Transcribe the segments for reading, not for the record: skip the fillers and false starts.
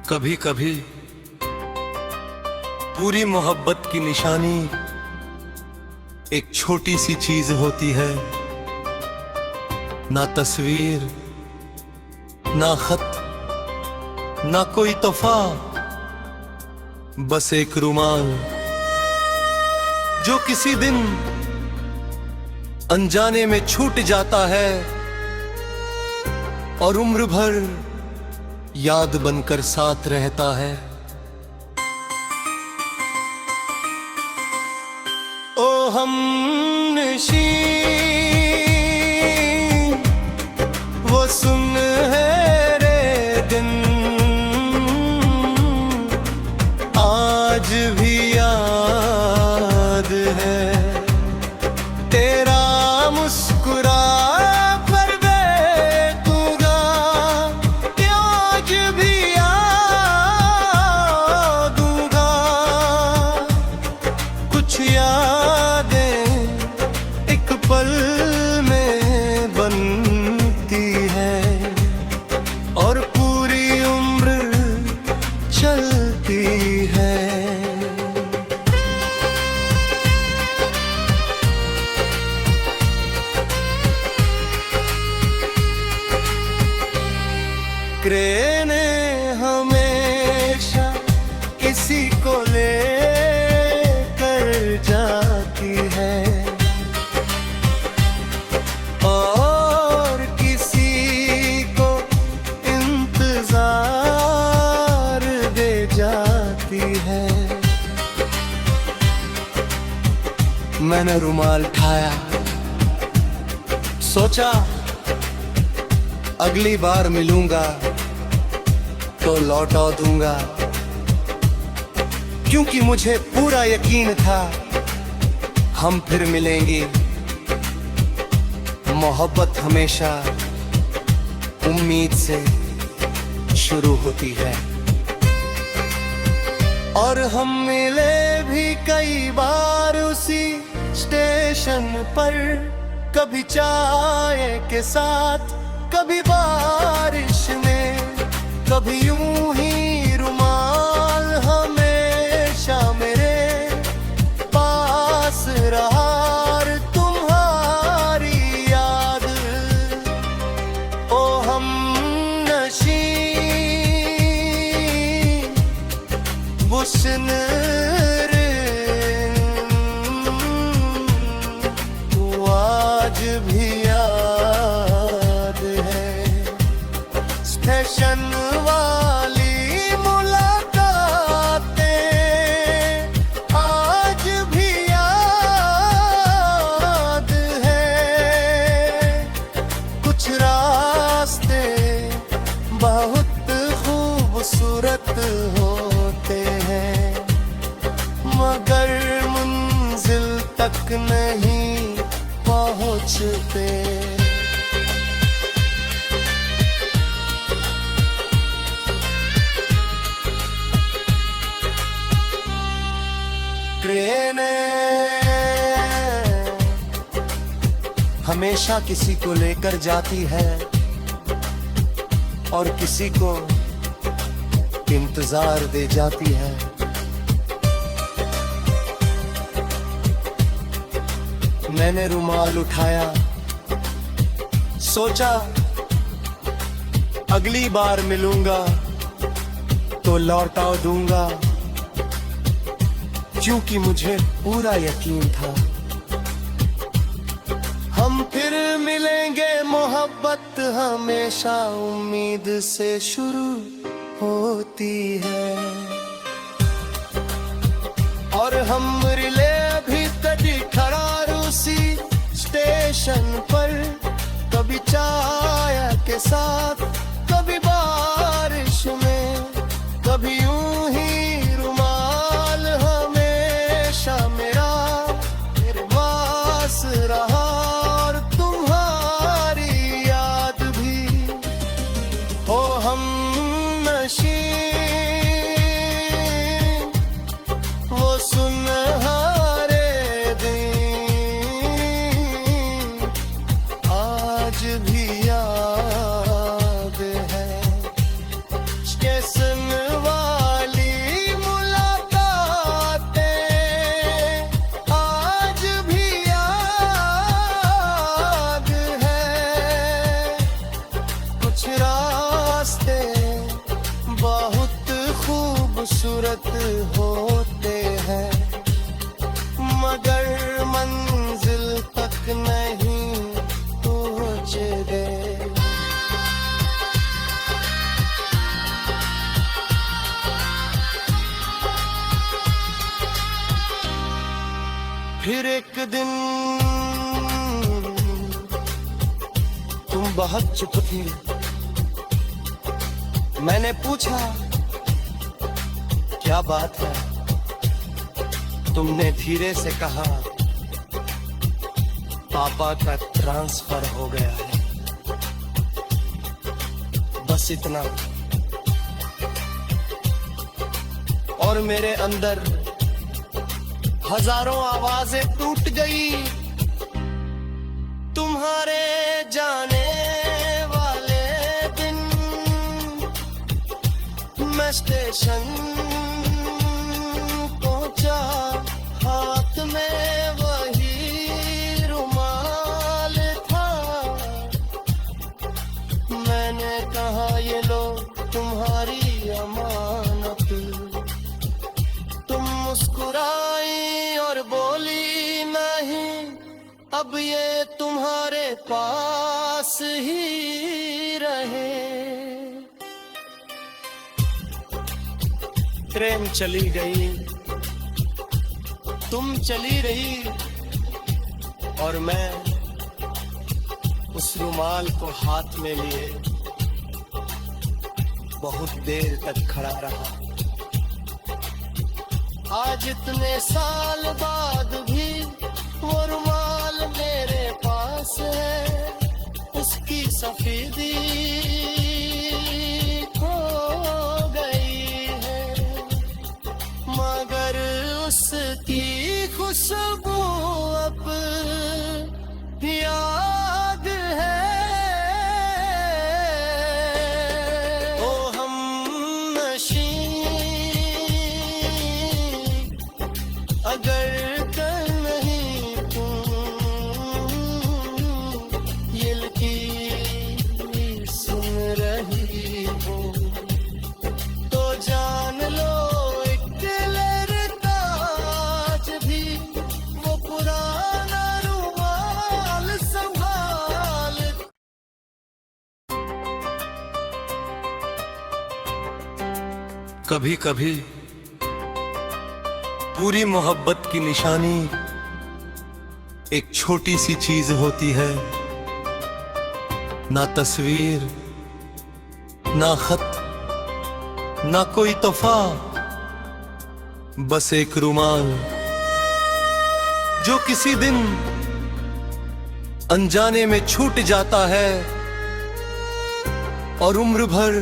कभी कभी पूरी मोहब्बत की निशानी एक छोटी सी चीज होती है। ना तस्वीर, ना खत, ना कोई तोहफा, बस एक रुमाल जो किसी दिन अनजाने में छूट जाता है और उम्र भर याद बनकर साथ रहता है। ओ हमनशी वो सुनहरे दिन आज भी याद है। तेरा मुस्कुरा पल में बनती है और पूरी उम्र चलती है। क्रेने हमेशा किसी को ले कर जाती है और किसी को इंतजार दे जाती है। मैंने रुमाल उठाया, सोचा अगली बार मिलूंगा तो लौटा दूंगा, क्योंकि मुझे पूरा यकीन था हम फिर मिलेंगे। मोहब्बत हमेशा उम्मीद से शुरू होती है और हम मिले भी कई बार उसी स्टेशन पर, कभी चाय के साथ, कभी बारिश में, कभी यूं ही रुमाल हमेशा मेरे पास रहा। वो आज भी याद है, स्टेशन वाली मुलाकातें आज भी याद है। कुछ रास्ते बहुत खूबसूरत होते हैं मगर मंजिल तक नहीं पहुंचते। ट्रेनें हमेशा किसी को लेकर जाती है और किसी को इंतजार दे जाती है। मैंने रुमाल उठाया, सोचा अगली बार मिलूंगा तो लौटा दूंगा, क्योंकि मुझे पूरा यकीन था हम फिर मिलेंगे। मोहब्बत हमेशा उम्मीद से शुरू होती है और हम रिले अभी तक खड़ा उसी स्टेशन पर, कभी चाय के साथ, कभी बारिश में, कभी यूं ही रुमाल हमेशा मेरा मेरे पास रहा और तुम्हारी याद भी। हो हमनशी वो सुनहरे आज भी याद है। स्टेशन खूबसूरत होते हैं, मगर मंजिल तक नहीं पहुँचते। फिर एक दिन तुम बहुत चुप थी। मैंने पूछा क्या बात है? तुमने धीरे से कहा पापा का ट्रांसफर हो गया है। बस इतना। और मेरे अंदर हजारों आवाजें टूट गई। तुम्हारे जाने वाले दिन मैं स्टेशन पहुंचा, हाथ में वही रुमाल था। मैंने कहा ये लो तुम्हारी अमानत। तुम मुस्कुराई और बोली नहीं, अब ये तुम्हारे पास ही रहे। ट्रेन चली गई, तुम चली रही, और मैं उस रुमाल को हाथ में लिए बहुत देर तक खड़ा रहा। आज इतने साल बाद भी वो रुमाल मेरे पास है, उसकी सफेदी खो गई है, मगर उसकी खुशबू अब याद है। ओ हमनशी अगर कल नहीं तुम ये लकीर सुन रही हो, तो जान लो एक लहरताज भी वो पुराना रुमाल संभाल। कभी कभी पूरी मोहब्बत की निशानी एक छोटी सी चीज होती है। ना तस्वीर, ना खत, ना कोई तोहफा, बस एक रुमाल जो किसी दिन अनजाने में छूट जाता है और उम्र भर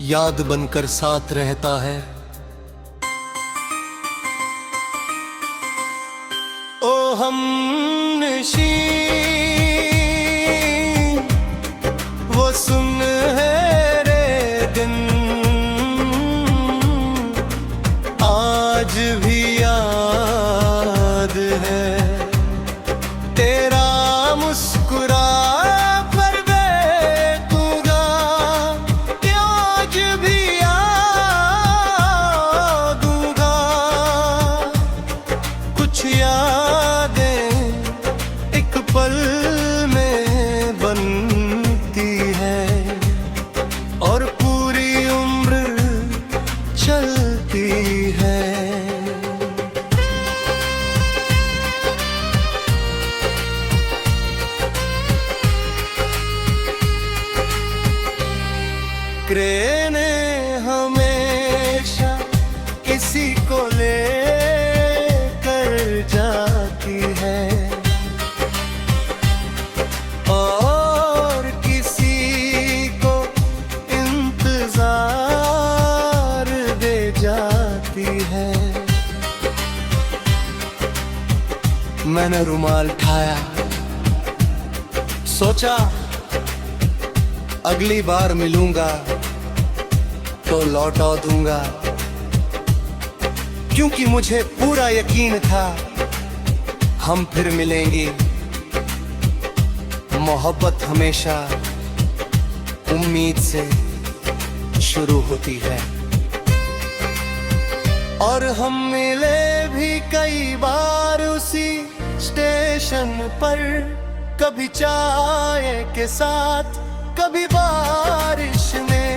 याद बनकर साथ रहता है। ओ हमनशी वो सुनहरे दिन आज भी याद है। तेरा मुस्कुरा पर बैठूंगा आज भी याद दूंगा। कुछ यादें एक पल में बनती है और पूरी उम्र चलती है। क्रेने हमेशा किसी को ले कर जाती है और किसी को इंतजार दे जाती है। मैंने रुमाल उठाया, सोचा अगली बार मिलूंगा तो लौटा दूंगा, क्योंकि मुझे पूरा यकीन था हम फिर मिलेंगे। मोहब्बत हमेशा उम्मीद से शुरू होती है। और हम मिले भी कई बार उसी स्टेशन पर, कभी चाय के साथ, कभी बारिश में,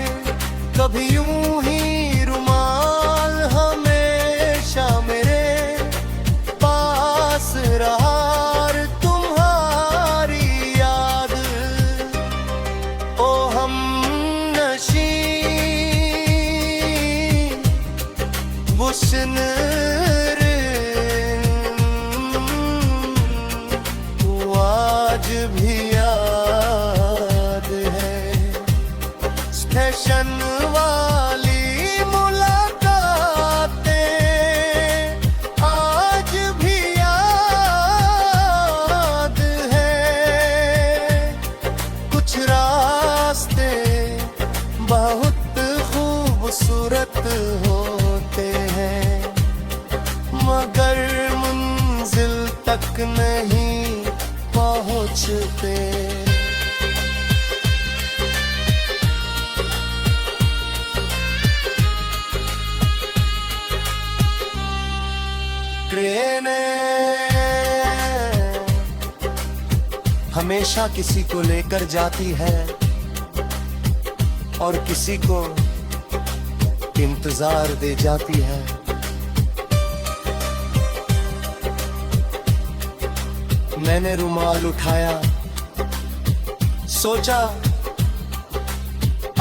कभी यूं ही रुमाल हमेशा मेरे पास रहा। तुम्हारी याद ओ हम नशी हुस्न आज भी याद है। स्टेशन वाली मुलाकातें आज भी याद है। कुछ रास्ते बहुत खूबसूरत होते हैं, मगर मंजिल तक नहीं पहुंचते। ट्रेनें हमेशा किसी को लेकर जाती है और किसी को इंतजार दे जाती है। मैंने रुमाल उठाया, सोचा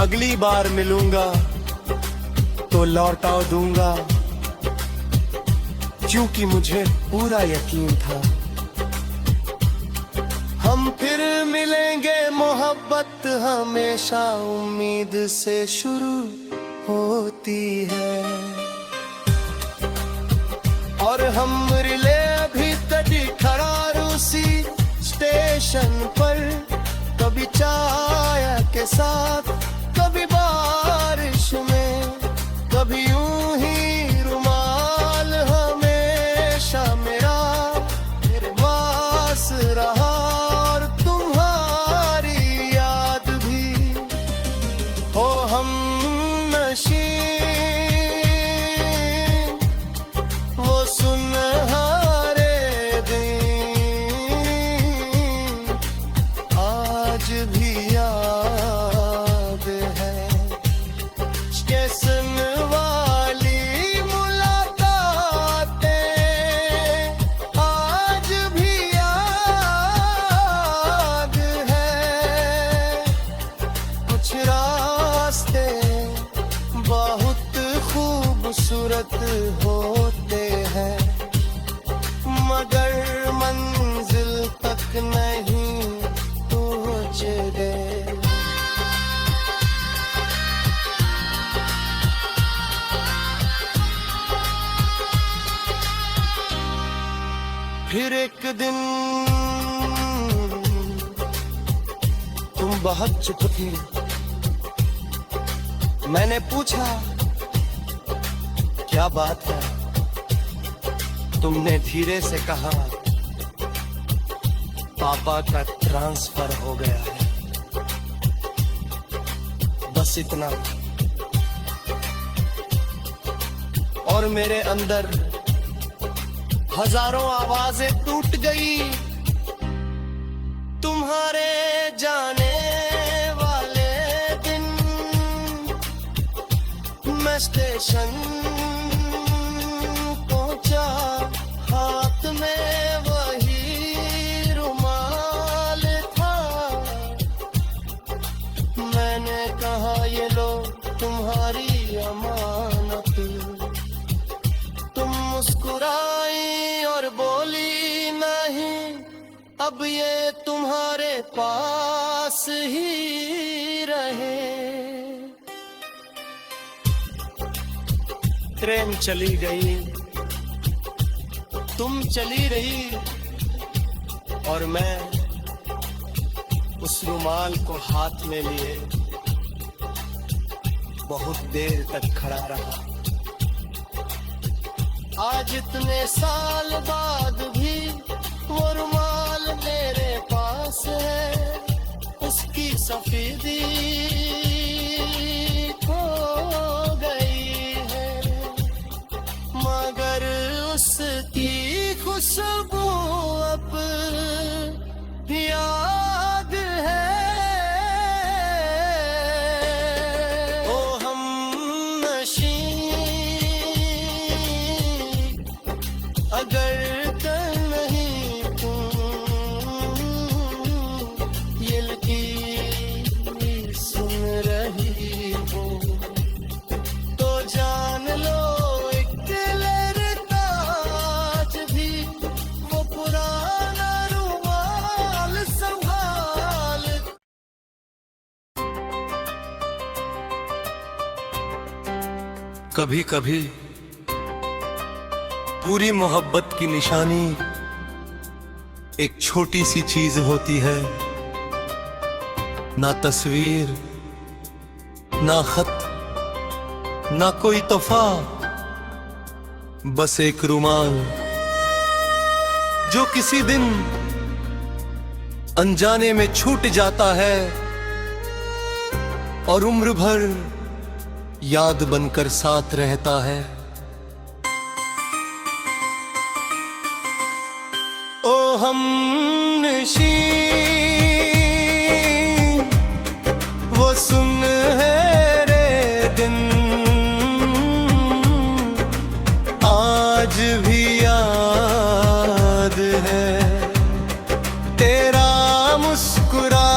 अगली बार मिलूंगा तो लौटा दूंगा, क्योंकि मुझे पूरा यकीन था हम फिर मिलेंगे। मोहब्बत हमेशा उम्मीद से शुरू होती है और हम रिले अभी तक खड़ा उसी स्टेशन पर, कभी चाय के साथ, कभी बारिश में, कभी यूं ही रुमाल हमेशा मेरा मेरे पास रहा। और तुम्हारी याद भी हो हम नशी वो सुनहरे आज भी याद है। स्टेशन वाली मुलाकातें आज भी याद है। कुछ रास्ते बहुत खूबसूरत होते हैं, मगर मंजिल तक नहीं पहुंचते। फिर एक दिन तुम बहुत चुप थी। मैंने पूछा क्या बात है? तुमने धीरे से कहा पापा का ट्रांसफर हो गया है। बस इतना। और मेरे अंदर हजारों आवाजें टूट गई। तुम्हारे जाने वाले दिन मैं स्टेशन पहुंचा, हाथ में वही रुमाल था। मैंने कहा ये लो तुम्हारी अमानत। तुम मुस्कुराई और बोली नहीं, अब ये तुम्हारे पास ही रहे। ट्रेन चली गई, तुम चली रही और मैं उस रुमाल को हाथ में लिए बहुत देर तक खड़ा रहा। आज इतने साल बाद भी वो रुमाल मेरे पास है, उसकी सफेदी खो गई है, कभी कभी पूरी मोहब्बत की निशानी एक छोटी सी चीज होती है, ना तस्वीर, ना खत, ना कोई तोहफा, बस एक रुमाल जो किसी दिन अनजाने में छूट जाता है और उम्र भर याद बनकर साथ रहता है। ओ हमनशी वो सुनहरे दिन आज भी याद है, तेरा मुस्कुरा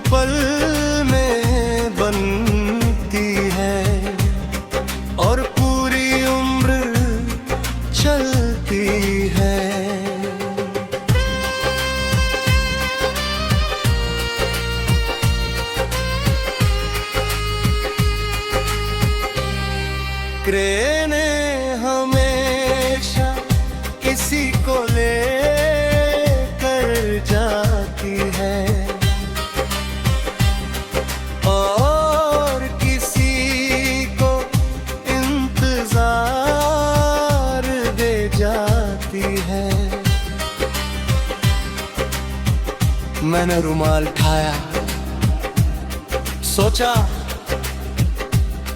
पल में बनती है और पूरी उम्र चलती है। क्रेने हमेशा किसी को ले कर जाती है और किसी को इंतजार दे जाती है। मैंने रुमाल उठाया, सोचा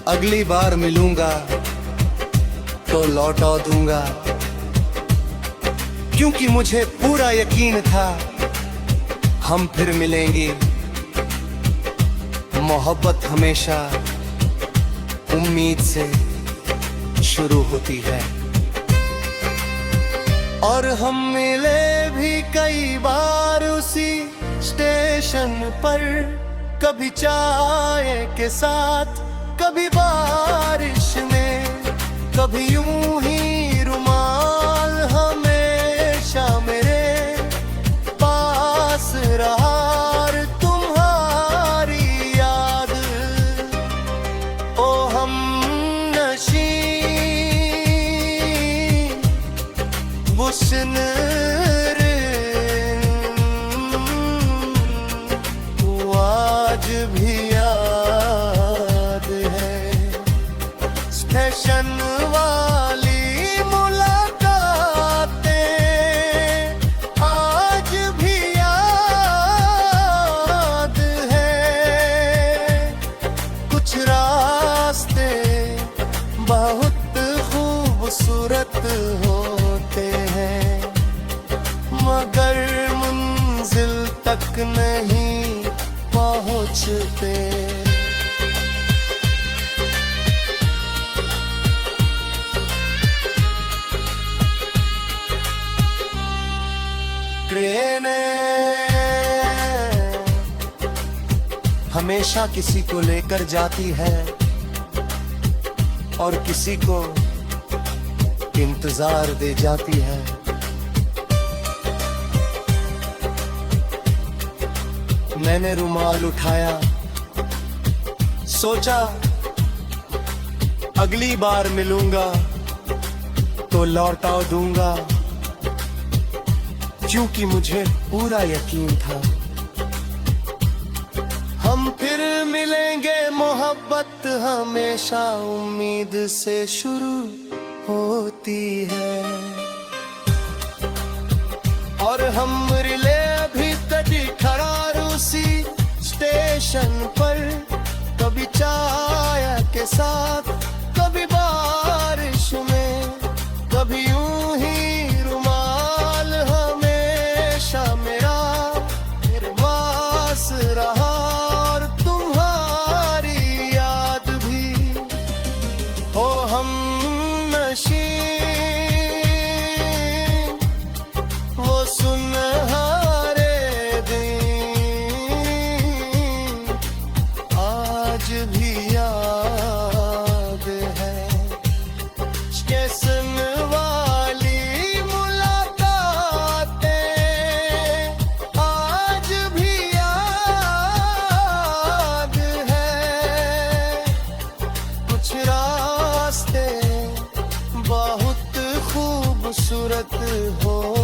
अगली बार मिलूंगा तो लौटा दूंगा, क्योंकि मुझे पूरा यकीन था हम फिर मिलेंगे। मोहब्बत हमेशा उम्मीद से शुरू होती है और हम मिले भी कई बार उसी स्टेशन पर, कभी चाय के साथ, कभी बारिश में, कभी यूं ही रुमाल हमेशा मेरे पास रहा। वो आज भी याद है, स्टेशन वाली मुलाकातें आज भी याद है। कुछ रास्ते बहुत खूबसूरत होते हैं मगर मंजिल तक नहीं पहुंचते। ट्रेनें हमेशा किसी को लेकर जाती है और किसी को इंतजार दे जाती है। मैंने रुमाल उठाया, सोचा अगली बार मिलूंगा तो लौटा दूंगा, क्योंकि मुझे पूरा यकीन था हम फिर मिलेंगे। मोहब्बत हमेशा उम्मीद से शुरू होती है और हम रिले अभी तक खड़ा उसी स्टेशन पर, कभी चाय के साथ, कभी बारिश में, कभी यूं ही रुमाल हमेशा मेरा मेरे पास रहा और तुम्हारी याद भी। हो हमनशी वो सुनहरे आज भी याद है, स्टेशन खूबसूरत हो